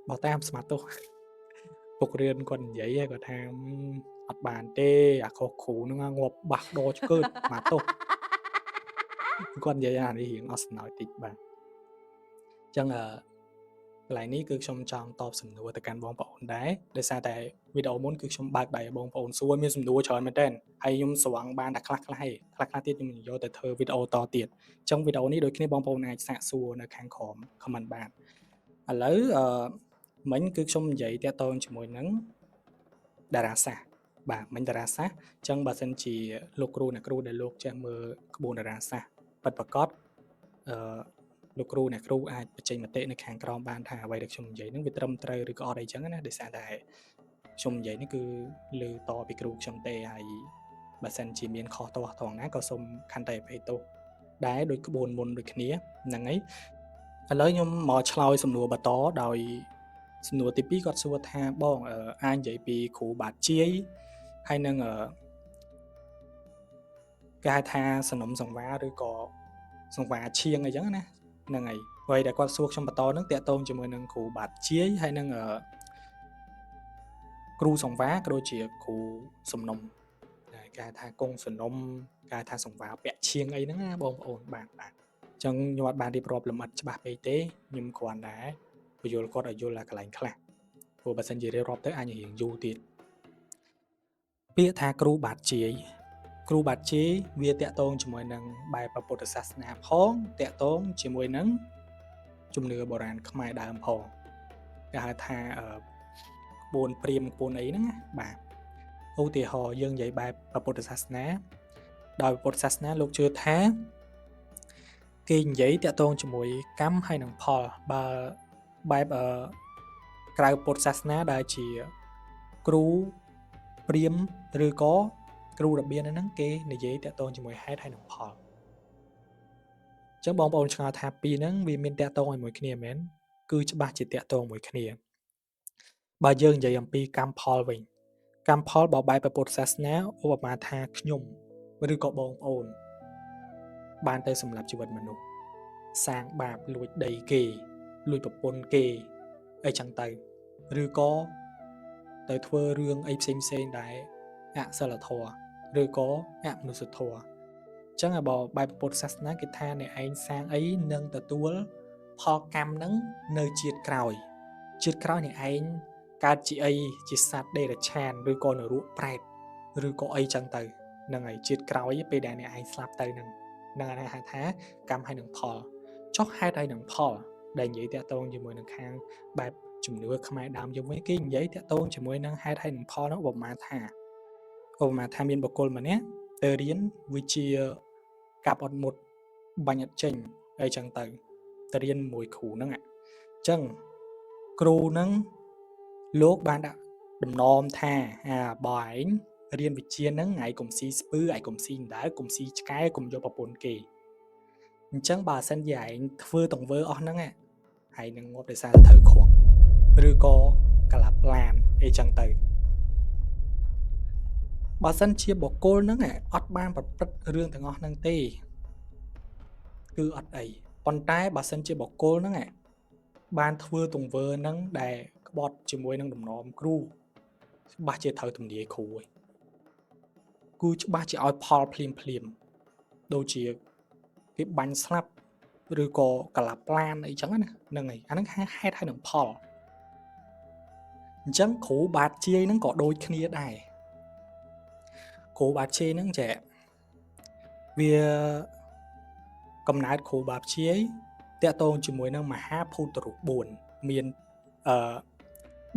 បើតាមស្មាតទោះពុករៀនគាត់និយាយគាត់ថាអត់បានទេអាខុសគ្រូហ្នឹងងាប់បាស់ដឆ្កើតស្មាតទោះគាត់និយាយអានេះរៀងអស់សំណើចតិចបាទអញ្ចឹងកន្លែងនេះគឺខ្ញុំចង់តបសំណួរទៅកាន់បងប្អូនដែរដោយសារតែវីដេអូមុនគឺខ្ញុំបើកដៃឲ្យបងប្អូនសួរមានសំណួរច្រើនមែនទែនហើយខ្ញុំស្រង់បានតែខ្លះៗទេខ្លះទៀតខ្ញុំយកទៅធ្វើវីដេអូតទៀតអញ្ចឹងវីដេអូនេះដូចគ្នាបងប្អូនអាចសាកសួរនៅខាងក្រោម comment បានឥឡូវមិញគឺខ្ញុំនិយាយតាក់ទងជាមួយនឹងតារាសាស្ត្របាទមិញតារាសាស្ត្រអញ្ចឹងបើសិនជាលោកគ្រូអ្នកគ្រូដែលលោកចេះមើលក្បួនតារាសាស្ត្រពិតប្រាកដលោកគ្រូអ្នកគ្រូអាចបញ្ចេញមតិនៅខាងក្រោមបានថាអ្វីដែលខ្ញុំនិយាយហ្នឹងវាត្រឹមត្រូវឬក៏អត់អីចឹងណាដោយសារតែខ្ញុំនិយាយនេះគឺលើតពីគ្រូខ្ញុំទេហើយបើសិនជាមានខុសទាស់ត្រង់ណាក៏សូមខន្តីអភ័យទោសដែរដោយក្បួនមុនដូចគ្នាហ្នឹងហើយឥឡូវខ្ញុំមកឆ្លើយសំណួរបន្តដោយសំណួរទី2គាត់សួរថាបងអាចនិយាយពីគ្រូបាតជាយហើយនឹងគេហៅថាសំណុំសង្វារឬក៏សង្វារឈៀងអីចឹងណាហ្នឹងហើយអ្វីដែលគាត់សួរខ្ញុំបន្តហ្នឹងតាក់ទងជាមួយនឹងគ្រូបាតជាយហើយនឹងគ្រូសង្វារក៏ដូចជាគ្រូសំណុំគេហៅថាកងសំណុំគេហៅថាសង្វារពាក់ឈៀងអីហ្នឹងណាបងប្អូនបាទអញ្ចឹងខ្ញុំអត់បានរៀបរាប់លម្អិតច្បាស់ពេកទេខ្ញុំគ្រាន់តែបញ្យល់គាត់ឲ្យយល់កន្លែងខ្លះព្រោះបើសិនជារៀបរាប់ទៅអាចរៀងយូរទៀតពាក្យថាគ្រូបាតជាយវាតាក់ទងជាមួយនឹងបែបពុទ្ធសាសនាផងតាក់ទងជាមួយនឹងជំនឿបុរាណខ្មែរដើមផងគេហៅថាក្បួនព្រាហ្មណ៍ក្បួនអីហ្នឹងណាបាទឧទាហរណ៍យើងនិយាយបែបពុទ្ធសាសនាដោយពុទ្ធសាសនាលោកជឿថាគេនិយាយតាក់ទងជាមួយកម្មហើយនឹងផលបើបែបក្រៅពុទ្ធសាសនាដែលជាគ្រូព្រាហ្មណ៍ឬក៏គ្រូរបៀនហ្នឹងគេនិយាយតាក់ទងជាមួយហេតុហើយនឹងផលអញ្ចឹងបងប្អូនឆ្ងល់ថាពីរហ្នឹងវាមានតាក់ទងជាមួយគ្នាមែនគឺច្បាស់ជាតាក់ទងមួយគ្នាបើយើងនិយាយអំពីកម្មផលវិញកម្មផលបើបែបពុទ្ធសាសនាឧបមាថាខ្ញុំឬក៏បងប្អូនបានទៅសម្លាប់ជីវិតមនុស្សសាងបាបលួចដីគេលួចប្រពន្ធគេអីចឹងទៅឬក៏ទៅធ្វើរឿងអីផ្សេងដែរអសិលធម៌ឬក៏អមនុស្សធម៌អញ្ចឹងបើបែបពុទ្ធសាសនាគេថាអ្នកឯងសាងអីនឹងទទួលផលកម្មហ្នឹងនៅជាតិក្រោយអ្នកឯងកើតជាអីជាសត្វដេរឆានឬក៏នរកប្រែតឬក៏អីចឹងទៅហ្នឹងហើយជាតិក្រោយពេលដែលអ្នកឯងស្លាប់ទៅហ្នឹងគេហៅថាកម្មហើយនឹងផលចុះហេតុហើយនឹងផលដែលនិយាយតាក់ទងជាមួយនឹងខាងបែបជំនឿខ្មែរដើមយើងវិញគេនិយាយតាក់ទងជាមួយនឹងហេតុហើយនឹងផលនោះឧបមាថាមានបុគ្គលម្នាក់ទៅរៀនវិជ្ជាកាប់អត់មុតបាញ់អត់ចេញអីចឹងទៅរៀនមួយគ្រូហ្នឹងអញ្ចឹងគ្រូហ្នឹងលោកបានដាក់ដំណមថាបើឯងរៀនវិជ្ជាហ្នឹងឯងកុំស៊ីស្ពឺឯងកុំស៊ីដៅកុំស៊ីឆ្កែកុំយកប្រពន្ធគេអញ្ចឹងបើសិនជាឯងធ្វើទង្វើអស់ហ្នឹង ហើយនឹងងាប់ដោយសារតែត្រូវគ្រាប់ឬក៏កលាប់ឡានអីចឹងទៅបើសិនជាបុគ្គលហ្នឹងអត់បានប្រព្រឹត្តរឿងទាំងអស់ហ្នឹងទេគឺអត់អីប៉ុន្តែបើសិនជាបុគ្គលហ្នឹងបានធ្វើទង្វើហ្នឹងដែលក្បត់ជាមួយនឹងដំណំគ្រូច្បាស់ជាត្រូវទំនាយគ្រូហើយគូច្បាស់ជាឲ្យផលភ្លាមដូចជាគេបាញ់ស្លាប់ឬក៏កលាប់ឡានអីចឹងណាហ្នឹងហើយអាហ្នឹងហេតុហើយនឹងផលអញ្ចឹងគ្រូបាតជាយហ្នឹងក៏ដូចគ្នាដែរគ្រូបាតជាយហ្នឹងចេះវាកំណើតគ្រូបាតជាយតាក់ទងជាមួយនឹងមហាភូតរូប4មាន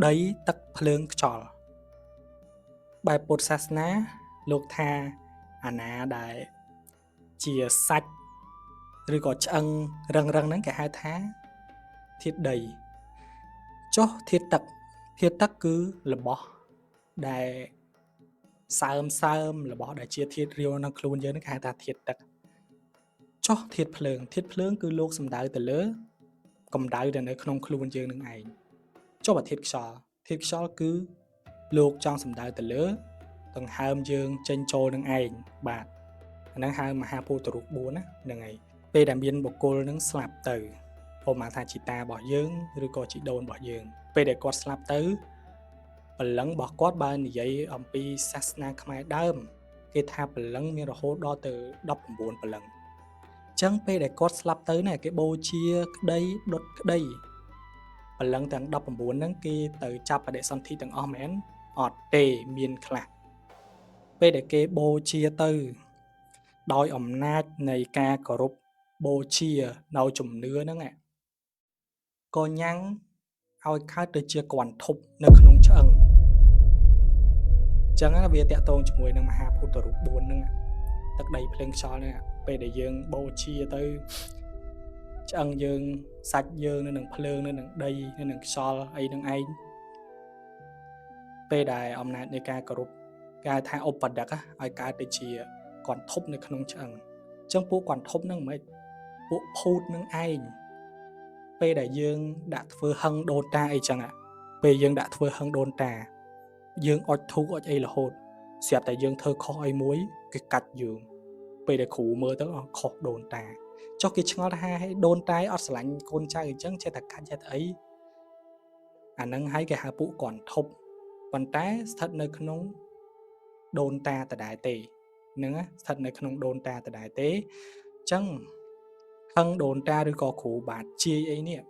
ដីទឹកភ្លើងខ្យល់បែបពុទ្ធសាសនាលោកថាអាណាដែលជាសាច់ឬក៏ឆ្អឹងរឹងហ្នឹងគេហៅថាធាតុដីចុះធាតុទឹកគឺរបស់ដែលសើមរបស់ដែលជាធាតុរាវនៅខ្លួនយើងហ្នឹងគេហៅថាធាតុទឹកចុះធាតុភ្លើងគឺលោកសំដៅទៅលើកម្ដៅដែលនៅក្នុងខ្លួនយើងនឹងឯងចុះអាធាតុខ្យល់គឺលោកចង់សំដៅទៅលើដង្ហើមយើងចេញចូលនឹងឯងបាទអាហ្នឹងហៅមហាភូតរូប4ណាហ្នឹងហើយពេលដែលមានបុគ្គលនឹងស្លាប់ទៅហៅថាជីតារបស់យើងឬក៏ជីដូនរបស់យើងពេលដែលគាត់ស្លាប់ទៅព្រលឹងរបស់គាត់បើនិយាយអំពីសាសនាខ្មែរដើមគេថាព្រលឹងមានរហូតដល់ទៅ19ព្រលឹងអញ្ចឹងពេលដែលគាត់ស្លាប់ទៅណាគេបូជាក្តីដុតក្តីព្រលឹងទាំង19ហ្នឹងគេទៅចាប់បដិសន្ធិទាំងអស់មែនអត់ទេមានខ្លះពេលដែលគេបូជាទៅដោយអំណាចនៃការគោរពបូជានៅជំនឿហ្នឹងក៏ញ៉ាំងឲ្យកើតទៅជាគន្ធធប់នៅក្នុងឆ្អឹងអញ្ចឹងវាតាក់ទងជាមួយនឹងមហាភូតរូប4ហ្នឹងទឹកដីភ្លើងខ្យល់ហ្នឹងពេលដែលយើងបូជាទៅឆ្អឹងយើងសាច់យើងនៅនឹងភ្លើងនៅនឹងដីនៅនឹងខ្យល់អីហ្នឹងឯងពេលដែលអំណាចនៃការគោរពគេហៅថាឧបដិកឲ្យកើតទៅជាគន្ធធប់នៅក្នុងឆ្អឹងអញ្ចឹងពួកគន្ធធប់ហ្នឹងមិនពួកភូតហ្នឹងឯងពេលដែលយើងដាក់ធ្វើហឹងដូនតាអីចឹងពេលយើងដាក់ធ្វើហឹងដូនតាយើងអុជធូបអុជអីរហូតស្រាប់តែយើងធ្វើខុសអីមួយគេកាច់យើងពេលដែលគ្រូមើលទៅខុសដូនតាចុះគេឆ្ងល់ថាឲ្យដូនតាអត់ស្រឡាញ់កូនចៅអញ្ចឹងចេះតែកាច់ចេះតែអីអាហ្នឹងហើយគេហៅពួកគន្ធប់ប៉ុន្តែស្ថិតនៅក្នុងដូនតាដដែលទេហ្នឹងស្ថិតនៅក្នុងដូនតាដដែលទេអញ្ចឹងហឹងដូនតាឬក៏គ្រូបាតជាយអីនេះ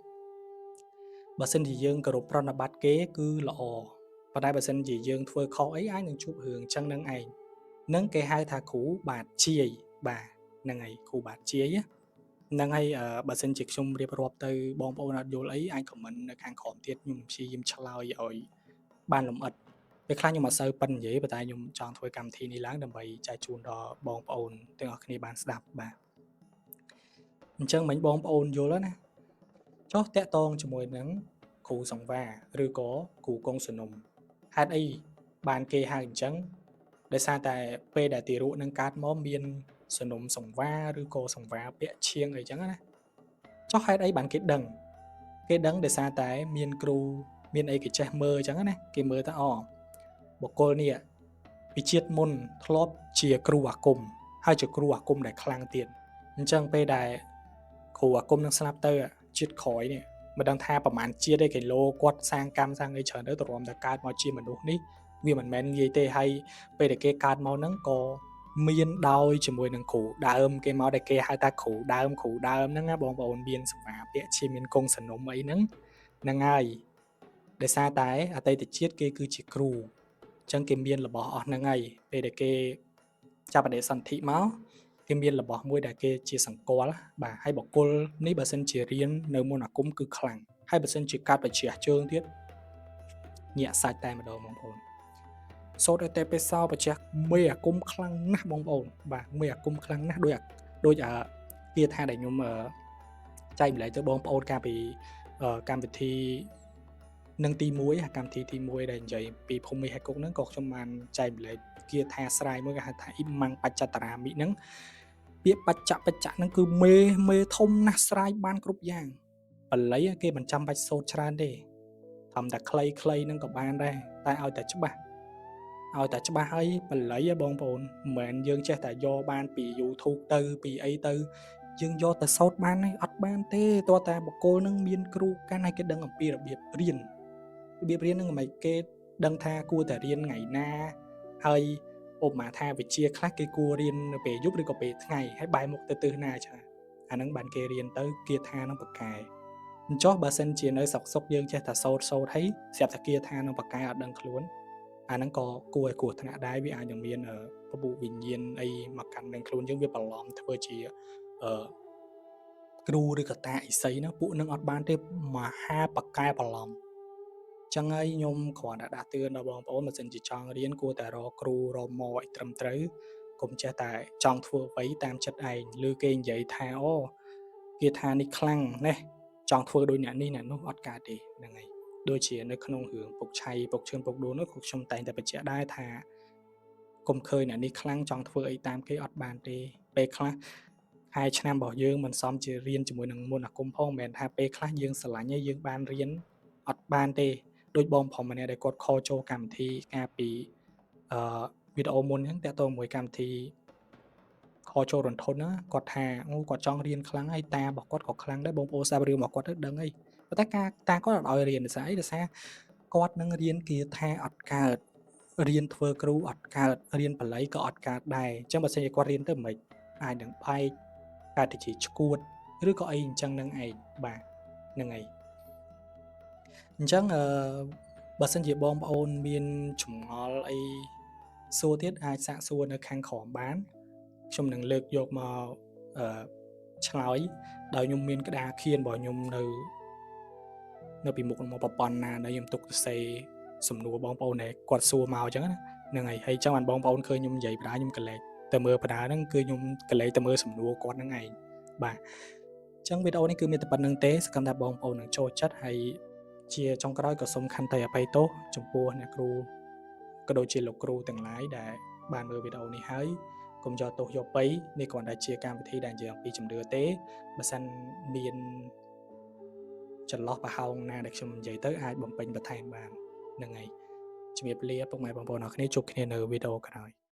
បើសិនជាយើងគោរពប្រណិប័តគេគឺល្អប៉ុន្តែបើសិនជាយើងធ្វើខុសអីអាចនឹងជួបរឿងអញ្ចឹងនឹងឯងនឹងគេហៅថាគ្រូបាតជាយបាទហ្នឹងហើយគ្រូបាតជាយហ្នឹងហើយបើសិនជាខ្ញុំរៀបរាប់ទៅបងប្អូនអត់យល់អីអាចខមមិននៅខាងក្រោមទៀតខ្ញុំព្យាយាមឆ្លើយឲ្យបានលម្អិតពេលខ្លះខ្ញុំអត់សូវប៉ិននិយាយប៉ុន្តែខ្ញុំចង់ធ្វើកម្មវិធីនេះឡើងដើម្បីចែកជូនដល់បងប្អូនទាំងអស់គ្នាបានស្ដាប់បាទអញ្ចឹងមិញបងប្អូនយល់ណាចុះតាក់ទងជាមួយនឹងគ្រូសង្វារឬក៏គ្រូកុងសនុំហេតុអីបានគេហៅអញ្ចឹងដោយសារតែពេលដែលទារកនឹងកើតមកមានសនុំសង្វារឬក៏សង្វារពាក់ឈៀងអីចឹងណាចុះហេតុអីបានគេដឹងដោយសារតែមានគ្រូមានអីគេចេះមើលអញ្ចឹងណាគេមើលទៅបុគ្គលនេះពីជាតិមុនធ្លាប់ជាគ្រូអាគមហើយជាគ្រូអាគមដែលខ្លាំងទៀតអញ្ចឹងពេលដែលគ្រូអាគមនឹងស្លាប់ទៅជាតិក្រោយនេះមិនដឹងថាប្រហែលជាតិទេគេលោគាត់សាងកម្មសាងអីច្រើនទៅទ្រាំតែកើតមកជាមនុស្សនេះវាមិនមែនងាយទេហើយពេលដែលគេកើតមកហ្នឹងក៏មានដោយជាមួយនឹងគ្រូដើមគេមកដែលគេហៅថាគ្រូដើមហ្នឹងណាបងប្អូនមានសមាពាក់ជាមានកុងសនុំអីហ្នឹងហើយដោយសារតែអតីតជាតិគេគឺជាគ្រូអញ្ចឹងគេមានរបស់អស់ហ្នឹងហើយពេលដែលគេចាប់បដិសន្ធិមកគេមានរបស់មួយដែលគេជាសង្កលបាទហើយបុគ្គលនេះបើសិនជារៀននៅមុនអាគមគឺខ្លាំងហើយបើសិនជាកាត់បជ្រះជើងទៀតញាក់សាច់តែម្ដងបងប្អូនសូត្រតែពេលសោបជ្រះមេអាគមខ្លាំងណាស់បងប្អូនបាទមេអាគមខ្លាំងណាស់ដូចគាថាដែលខ្ញុំចែកម្លែកទៅបងប្អូនកាលពីកម្មវិធីនឹងទី1កម្មវិធីទី1ដែលនិយាយពីភូមិហេគុកហ្នឹងក៏ខ្ញុំបានចែកម្លែកគាថាស្រ័យមួយគេហៅថាអ៊ីម៉ាំងបច្ចតរាមិហ្នឹងពាក្យបច្ចៈហ្នឹងគឺមេធំណាស់ស្រ័យបានគ្រប់យ៉ាង បល័យគេមិនចាំបាច់សូត្រច្រើនទេធម្មតាខ្លីៗនឹងក៏បានដែរតែឲ្យតែច្បាស់ហើយបល័យបងប្អូនមិនមែនយើងចេះតែយកបានពី YouTube ទៅពីអីទៅយើងយកទៅសូត្របានទេអត់បានទេទោះតែបុគ្គលនឹងមានគ្រូកាន់ឲ្យគេដឹងអំពីរបៀបរៀននឹងមិនគេដឹងថាគួរតែរៀនថ្ងៃណាហើយឧបមាថាវិជ្ជាខ្លះគេគួររៀននៅពេលយប់ឬក៏ពេលថ្ងៃហើយបែរមុខទៅទិសណាចាអាហ្នឹងបានគេរៀនទៅគាថានឹងបកកែអញ្ចោះបើសិនជានៅស្រុកសុកយើងចេះតែសូត្រហើយស្រាប់តែគាថានឹងបកកែអត់ដឹងខ្លួនអាហ្នឹងក៏គួរឲ្យគ្រោះថ្នាក់ដែរវាអាចនឹងមានពពុះវិញ្ញាណអីមកកាន់នឹងខ្លួនយើងវាបន្លំធ្វើជាគ្រូឬក៏តាឥសីហ្នឹងពួកនឹងអត់បានទេមហាបកកែបន្លំចឹងហើយខ្ញុំគ្រាន់តែដាស់តឿនដល់បងប្អូនបើសិនជាចង់រៀនគួរតែរកគ្រូរកម៉ោឲ្យត្រឹមត្រូវកុំចេះតែចង់ធ្វើអ្វីតាមចិត្តឯងឬគេនិយាយថាអូគេថានេះខ្លាំងណាស់ចង់ធ្វើដូចអ្នកនេះអ្នកនោះអត់កើតទេហ្នឹងហើយដូចជានៅក្នុងរឿងពុកឆៃពុកឈឿនពុកដួលនោះខ្ញុំតែងតែបញ្ជាក់ដែរថាកុំឃើញអ្នកនេះខ្លាំងចង់ធ្វើអីតាមគេអត់បានទេពេលខ្លះហើយឆ្នាំរបស់យើងមិនសមជារៀនជាមួយនឹងមន្តអាគមផងមិនមែនថាពេលខ្លះយើងស្រឡាញ់ហើយយើងបានរៀនអត់បានទេដូចបងប្រុសម្នាក់ដែលគាត់ខលចូលកម្មវិធីកាលពីវីដេអូមុនហ្នឹងតាក់ទងជាមួយកម្មវិធីខលចូលរន្ធត់ណាគាត់ថាអូគាត់ចង់រៀនខ្លាំងហើយតារបស់គាត់ក៏ខ្លាំងដែរបងប្អូនសាប់រឿងរបស់គាត់ទៅដឹងអីប៉ុន្តែការតាគាត់អត់ឲ្យរៀនដោយសារអីដោយសារគាត់នឹងរៀនគាថាអត់កើតរៀនធ្វើគ្រូអត់កើតរៀនបល័យក៏អត់កើតដែរអញ្ចឹងបើសិនជាគាត់រៀនទៅមិនអាចនឹងបែកកើតទៅជាឈួតឬក៏អីអញ្ចឹងនឹងឯងបាទហ្នឹងហើយអញ្ចឹងបើសិនជាបងប្អូនមានចម្ងល់អីសួរទៀតអាចសាកសួរនៅខាងក្រោមបានខ្ញុំនឹងលើកយកមកឆ្លើយដោយខ្ញុំមានក្តារខៀនរបស់ខ្ញុំនៅពីមុខមកប្រព័ន្ធណាដែលខ្ញុំទុកសរសេរសំណួរបងប្អូនដែលគាត់សួរមកអញ្ចឹងណាហ្នឹងហើយចឹងបានបងប្អូនឃើញខ្ញុំនិយាយបណ្ដាខ្ញុំកលែកទៅមើលបណ្ដាហ្នឹងគឺខ្ញុំកលែកទៅមើលសំណួរគាត់ហ្នឹងឯងបាទអញ្ចឹងវីដេអូនេះគឺមានតែប៉ុណ្្នឹងទេសង្ឃឹមថាបងប្អូននឹងចូលចិត្តហើយជាចុងក្រោយក៏សូមខន្តីអភ័យទោសចំពោះអ្នកគ្រូក៏ដូចជាលោកគ្រូទាំងឡាយដែលបានមើលវីដេអូនេះហើយកុំយកទោសយកប៉ីនេះគ្រាន់តែជាកម្មវិធីដែលនិយាយអំពីជំនឿទេបើសិនមានចន្លោះប្រហោងណាដែលខ្ញុំនិយាយទៅអាចបំពេញបន្ថែមបានហ្នឹងហើយជំរាបលាពុកម៉ែបងប្អូនអរគ្នាជួបគ្នានៅវីដេអូក្រោយ